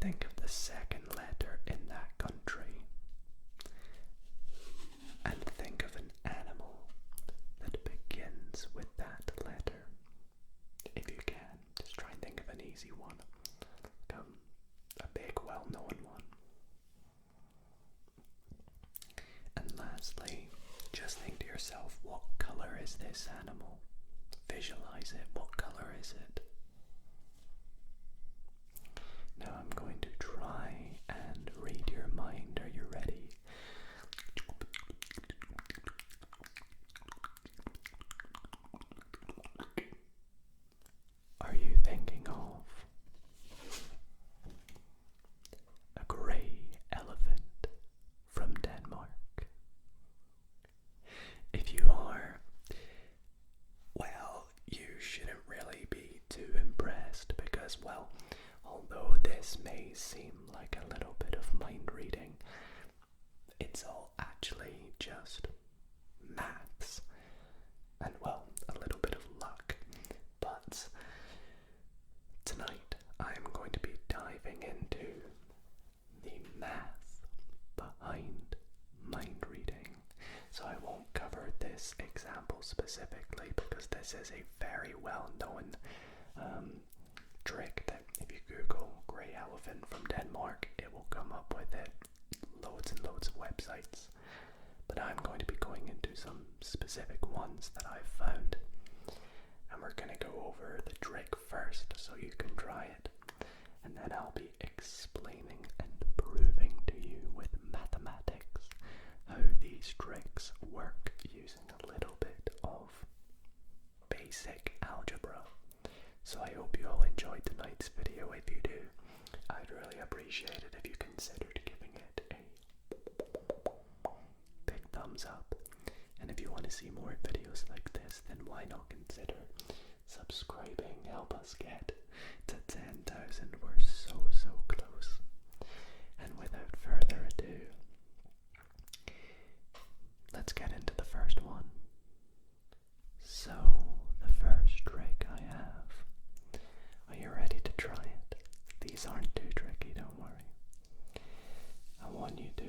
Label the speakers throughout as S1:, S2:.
S1: think of the second letter in that country and think of an animal that begins with that letter. If you can, just try and think of an easy one. A big, well-known one. And lastly, just think to yourself, what color is this animal? Visualize it. What color is it? Now I'm going to try and read your mind. Are you ready? Are you thinking of a grey elephant from Denmark? If you are, well, you shouldn't really be too impressed because, well, although this may seem like a little bit of mind reading, it's all actually just maths and, well, a little bit of luck. But tonight I'm going to be diving into the math behind mind reading. So I won't cover this example specifically because this is a very well-known trick that if you Google grey elephant from Denmark, it will come up with it. Loads and loads of websites. But I'm going to be going into some specific ones that I've found. And we're going to go over the trick first so you can try it. And then I'll be explaining and proving to you with mathematics how these tricks work using a little bit of basic algebra. So I hope you all enjoyed tonight's video. If you do, I'd really appreciate it if you considered giving it a big thumbs up. And if you want to see more videos like this, then why not consider subscribing? Help us get to 10,000. We're so close. And without further ado, let's get into the first one. So, the first trick I have. Are you ready to try it? These aren't too tricky, don't worry. I want you to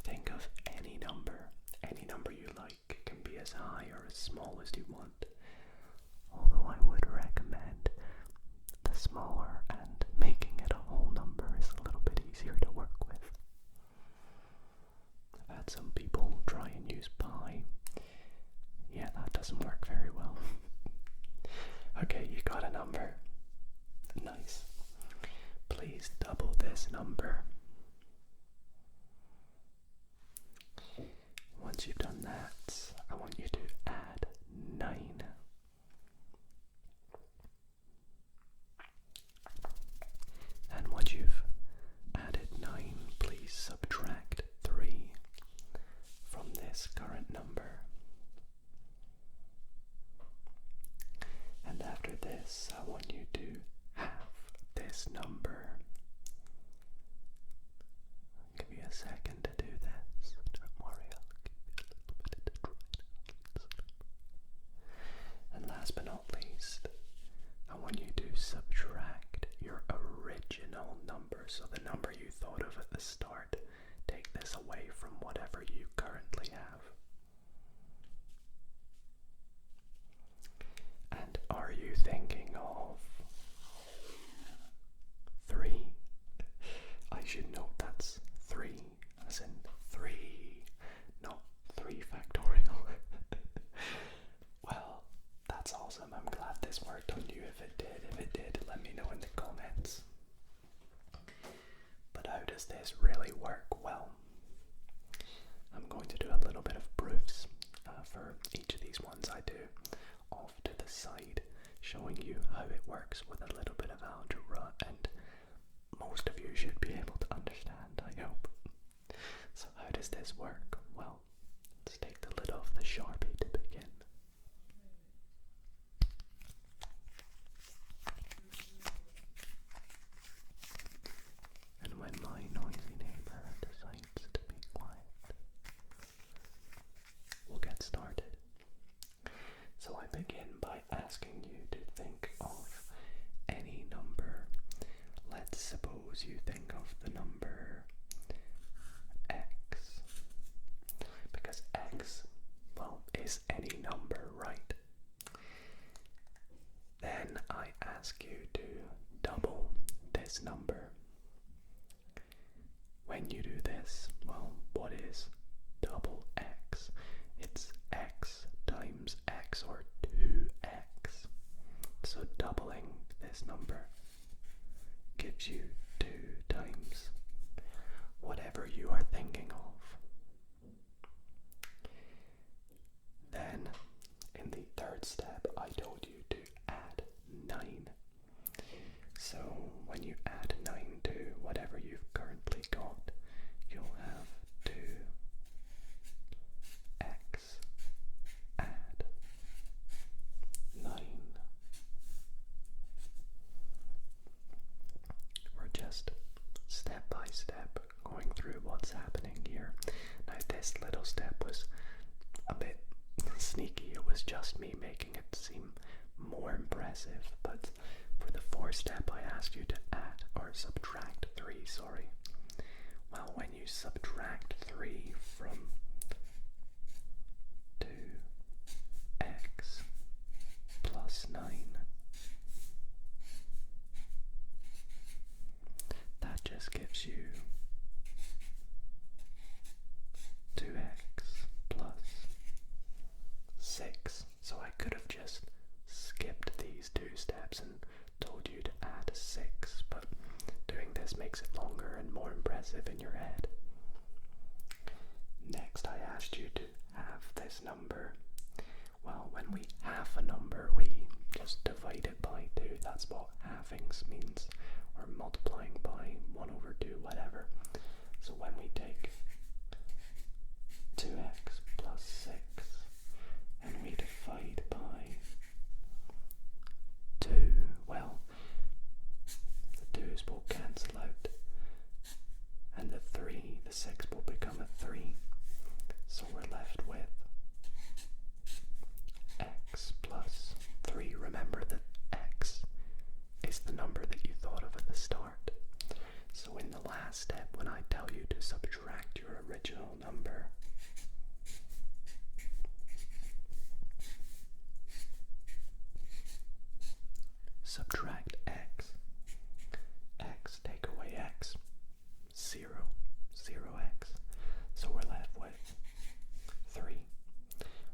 S1: think of any number you like. It can be as high or as small as you want. Although I would recommend the smaller, and making it a whole number is a little bit easier to work with. I've had some people try and use pi. Yeah, that doesn't work very well. Okay, you got a number. Nice. Please double this number. Once you've done that, I want you to add 9. And once you've added 9, please subtract 3 from this current number. And after this, I want you to half this number. I'll give you a second to do this. Don't worry, I'll give you a little bit of time. And last but not least, I want you to subtract your original number. So the number you thought of at the start, take this away from whatever you currently have. And are you thinking of 3? I should note that's 3, as in 3, not 3 factorial. Well, that's awesome. I'm glad this worked on you. If it did, let me know in the comments. But how does this really work? Well, I'm going to do a little bit of proofs for each of these ones I do off to the side, showing you how it works with a little bit of algebra, and most of you should be able to understand, I hope. So how does this work? Well, let's take the lid off the Sharpie to begin. And when my noisy neighbor decides to be quiet, we'll get started. So I begin by asking you to think of any suppose you think of the number x, because x, well, is any number, right? Then I ask you to double this number. When you do this, well, what is double x? It's x times x, or 2x. So doubling this number gives you 2 times whatever you are thinking of. Then, in the third step, I told you to add 9. So when you add 9 to whatever you've currently got, you'll have 2x add 9. We're just step by step going through what's happening here. Now this little step was a bit sneaky. It was just me making it seem more impressive, but for the fourth step I asked you to add or subtract 3, sorry. Well, when you subtract 3 from 2x plus 9, that just gives you 2x plus 6. So I could have just skipped these 2 steps and told you to add 6, but doing this makes it longer and more impressive in your head. Next, I asked you to halve this number. Well, when we halve a number, we just divide it by 2. That's what halvings means, or multiplying by 1 over 2, whatever. So when we take 2x plus 6 and we divide by 2, well, the 2's will cancel out, and the 6 will become a 3. So we're left with x plus 3. Remember that x is the number that you thought of at the start. So in the last step, when I tell you to subtract your original number, subtract x, take away x, 0, 0x. So we're left with 3,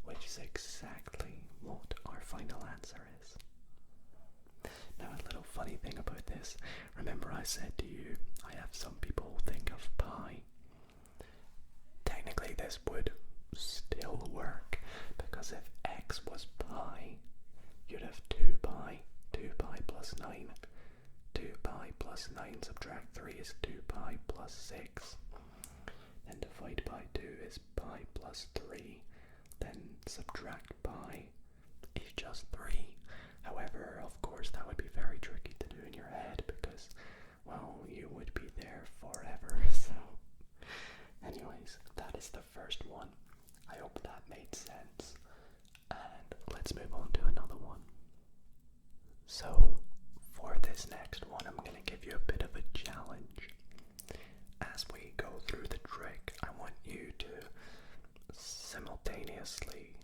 S1: which is exactly what our final answer is. Now, a little funny thing about this, remember I said to you, I have some people think of pi. Technically this would still work, because if x was pi, you'd have 2 pi plus 9. 2 pi plus 9 subtract 3 is 2 pi plus 6. Then divide by 2 is pi plus 3. Then subtract pi is just 3. However, of course, that would be very tricky to do in your head because, well, you would be there forever. So, anyways, that is the first one. I hope that made sense. And let's move on to another one. So, for this next one, I'm going to give you a bit of a challenge. As we go through the trick, I want you to simultaneously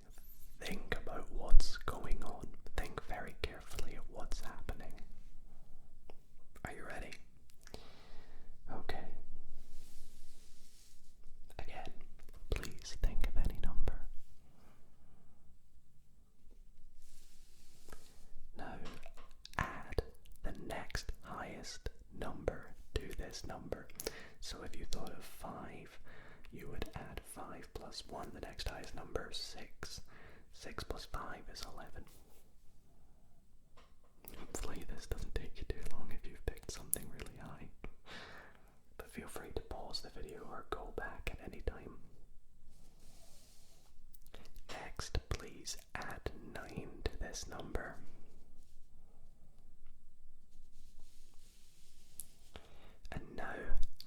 S1: think about what's going on. Think very carefully at what's happening. Are you ready? Okay. Again, please think of any number. Now, add the next highest number to this number. So if you thought of 5, you would add 5 plus 1, the next highest number, 6. 6 plus 5 is 11. Hopefully this doesn't take you too long if you've picked something really high. But feel free to pause the video or go back at any time. Next, please add 9 to this number. And now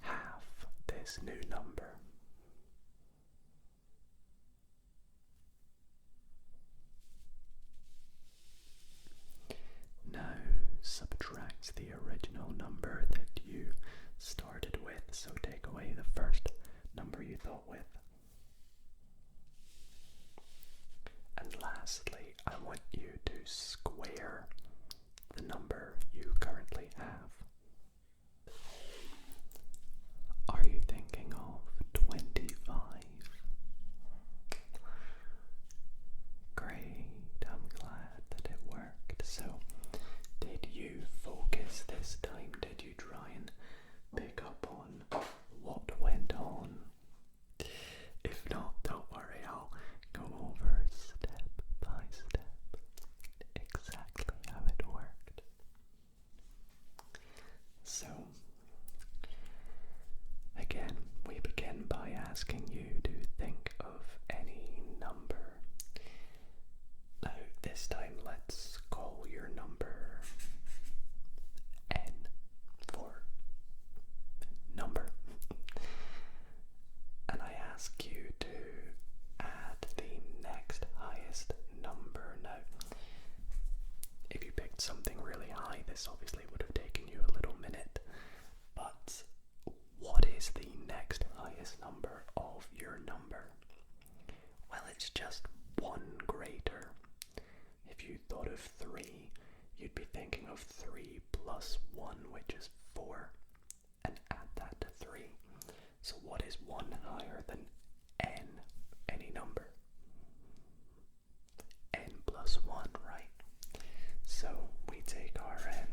S1: half this new number. Now subtract the original number that you So take away the first number you thought with. And lastly, I want you to square the number you currently have. Are you thinking of 25? Great, I'm glad that it worked. So, did you focus this time? Did you try and pick up on what went on? If not, don't worry, I'll go over step by step exactly how it worked. So, again, we begin by asking you to think of any number. Now, this time let's call your number N for number. And I ask you to add the next highest number. Now, if you picked something really high, this obviously would have taken you a little minute. But what is the next highest number of your number? Well, it's just one greater. If you thought of 3, you'd be thinking of 3 plus 1, which is 4, and add that to 3. So what is 1 higher than n, any number? N plus 1, right? So we take our n.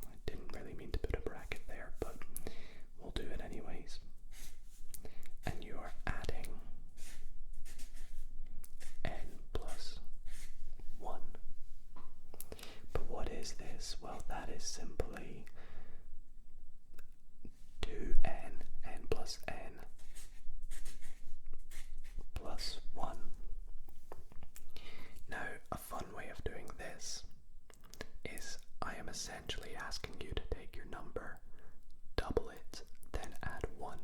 S1: I didn't really mean to put a bracket there, but we'll do it anyways. And you are adding n plus 1. But what is this? Well, that is simply 2n, n plus n, plus 1. Now, a fun way of doing this is I am essentially asking you to take your number, double it, then add 1.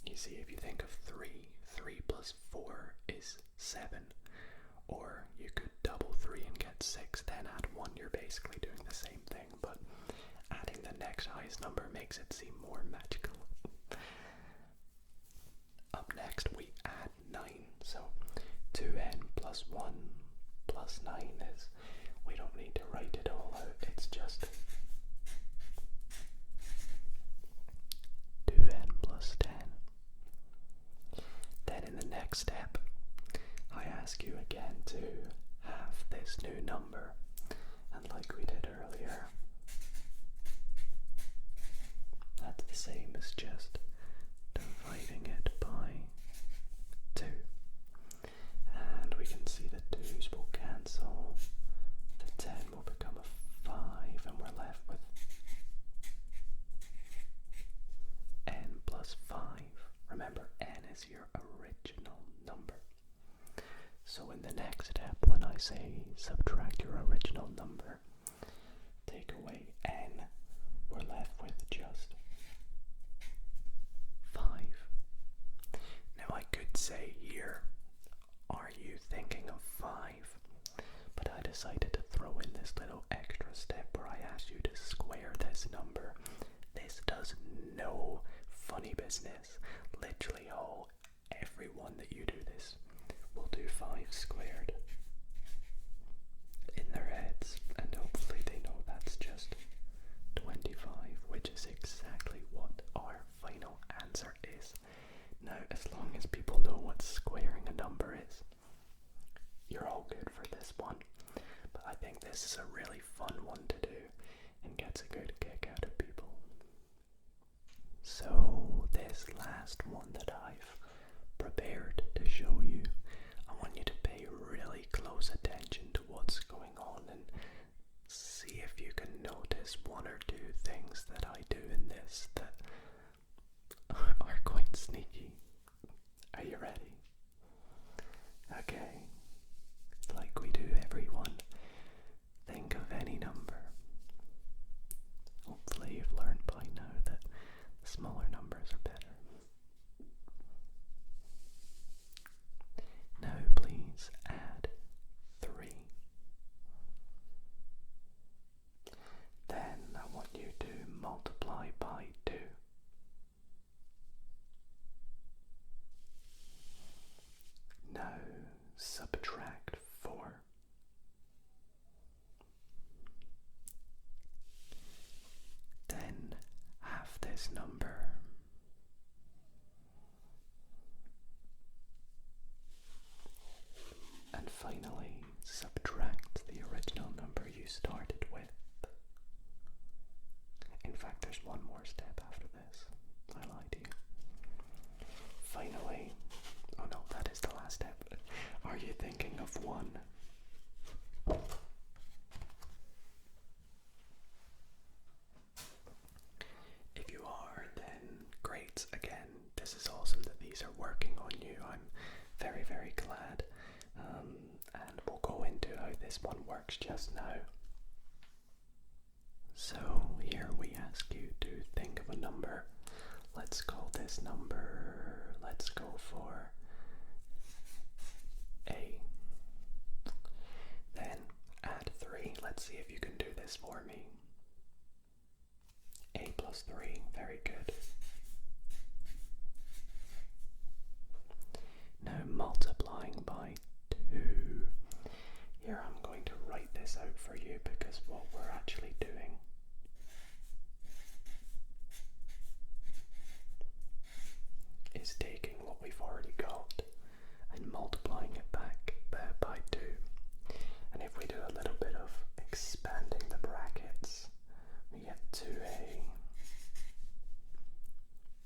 S1: You see, if you think of 3, 3 plus 4 is 7. Or you could double 3 and get 6, then add 1. You're basically doing the same thing, but adding the next highest number makes it seem more magical. Up next, we add 9. So 2n plus 1 plus 9 is, we don't need to write it all out, it's just 2n plus 10. Then in the next step, I ask you again to have this new number, and like we did earlier, that's the same as just dividing it by 2. And we can see the 2's will cancel, the 10 will become a 5, and we're left with n plus 5. Remember, n is your original number. So in the next step, when I say subtract your original number, take away n, we're left with just 5. Now I could say here, are you thinking of 5? But I decided to throw in this little extra step where I asked you to square this number. This does no funny business. Literally everyone that you do this will do 5 squared in their heads, and hopefully they know that's just 25, which is exactly what our final answer is. Now, as long as people know what squaring a number is, you're all good for this one. But I think this is a really fun one to do and gets a good kick out of people. So this last one that I've prepared to show you, I want you to pay really close attention to what's going on and see if you can notice 1 or 2 things that I do in this that are quite sneaky. Are you ready? Okay. Like we do, everyone, think of any number. Hopefully you've learned by now that the smaller numbers are better. Now please add 3. Then I want you to multiply these are working on you. I'm very, very glad. And we'll go into how this one works just now. So here we ask you to think of a number. Let's call this number, let's go for A. Then add 3. Let's see if you can do this for me. A plus 3, very good. Now multiplying by 2. Here I'm going to write this out for you because what we're actually doing is taking what we've already got and multiplying it back by 2. And if we do a little bit of expanding the brackets, we get 2a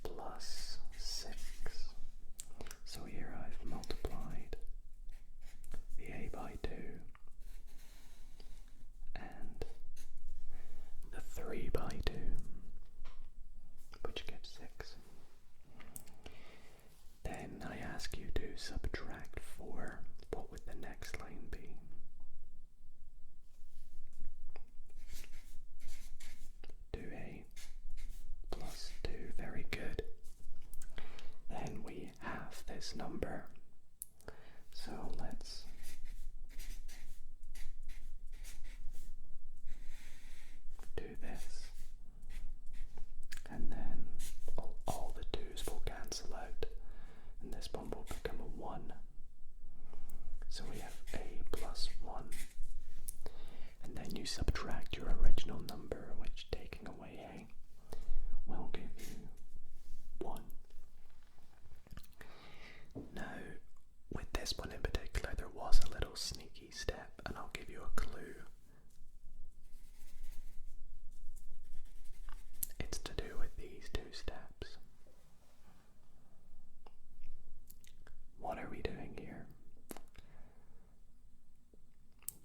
S1: plus 6. So here I've multiplied the a by 2 and the 3 by 2, which gives 6. Then I ask you to subtract 4. What would the next line be? 2a plus 2, very good. Then we have this number. So let's do this. And then all the 2's will cancel out. And this one will become a 1. So we have a plus 1. And then you subtract your original number, which taking away a will give you 1. Now, with this one in particular, there was a little sneaky step, and I'll give you a clue. It's to do with these 2 steps. What are we doing here?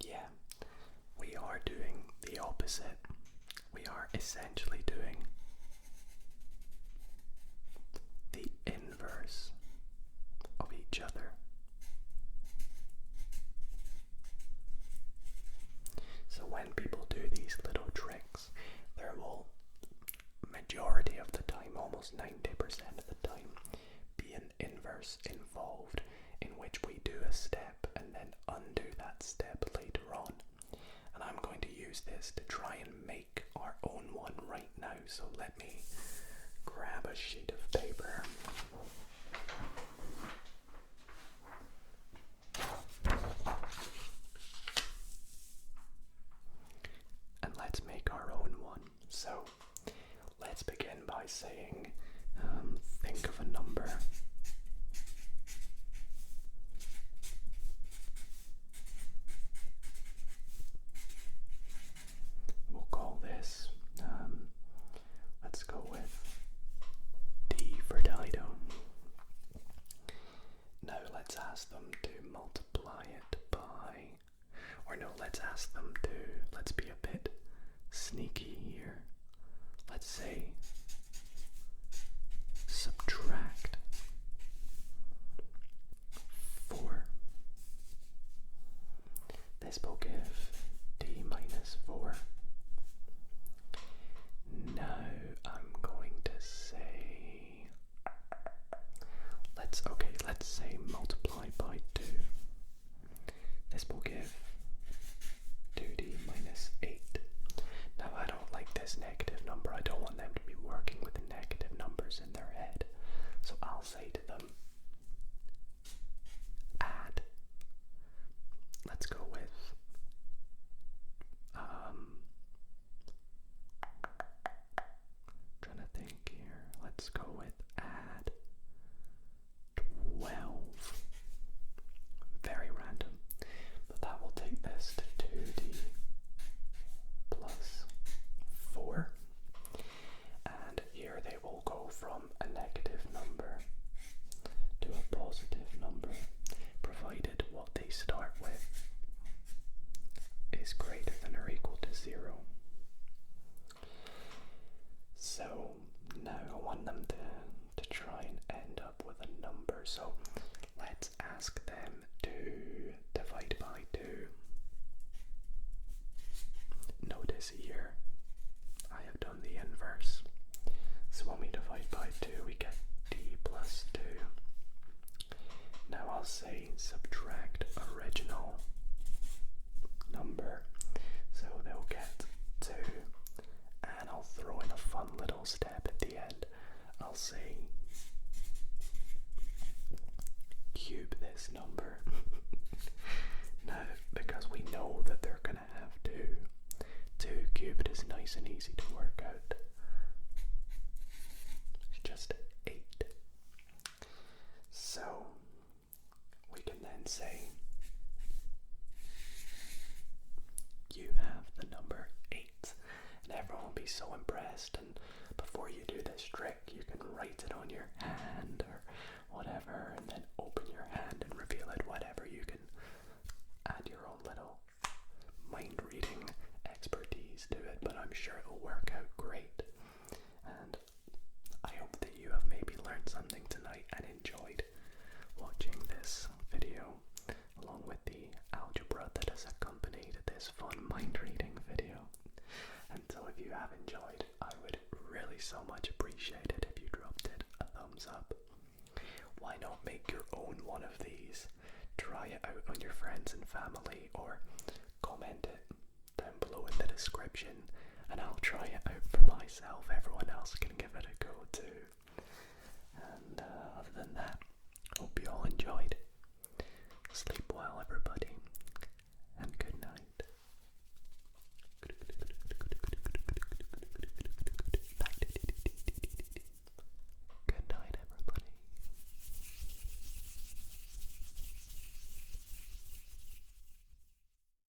S1: Yeah, we are doing the opposite. We are essentially doing the inverse of each other. So when people do these little tricks, there will, majority of the time, almost 90% of the time, be an inverse involved, in which we do a step and then undo that step later on. And I'm going to use this to try and make our own one right now. So let me grab a sheet of paper. And let's make our own one. So let's begin by saying, think of a number. We'll call this, let's go with D for Dido. Now let's ask them to multiply it by, or no, let's ask them to, let's be a bit sneaky here. Let's say subtract one little step at the end. I'll say cube this number. Now, because we know that they're gonna have to cube it is nice and easy to work out. It's just 8. So we can then say you have the number 8, and everyone will be so impressed. And before you do this trick, you can write it on your hand or whatever, and then open your hand and reveal it, whatever. You can add your own little mind reading expertise to it, but I'm sure it'll work out great. And I hope that you have maybe learned something tonight and enjoyed watching this video, along with the algebra that has accompanied this fun mind reading video. And so if you have enjoyed, I would really so much appreciate it if you dropped it a thumbs up. Why not make your own one of these? Try it out on your friends and family, or comment it down below in the description, and I'll try it out for myself. Everyone else can give it a go too. And other than that, hope you all enjoyed.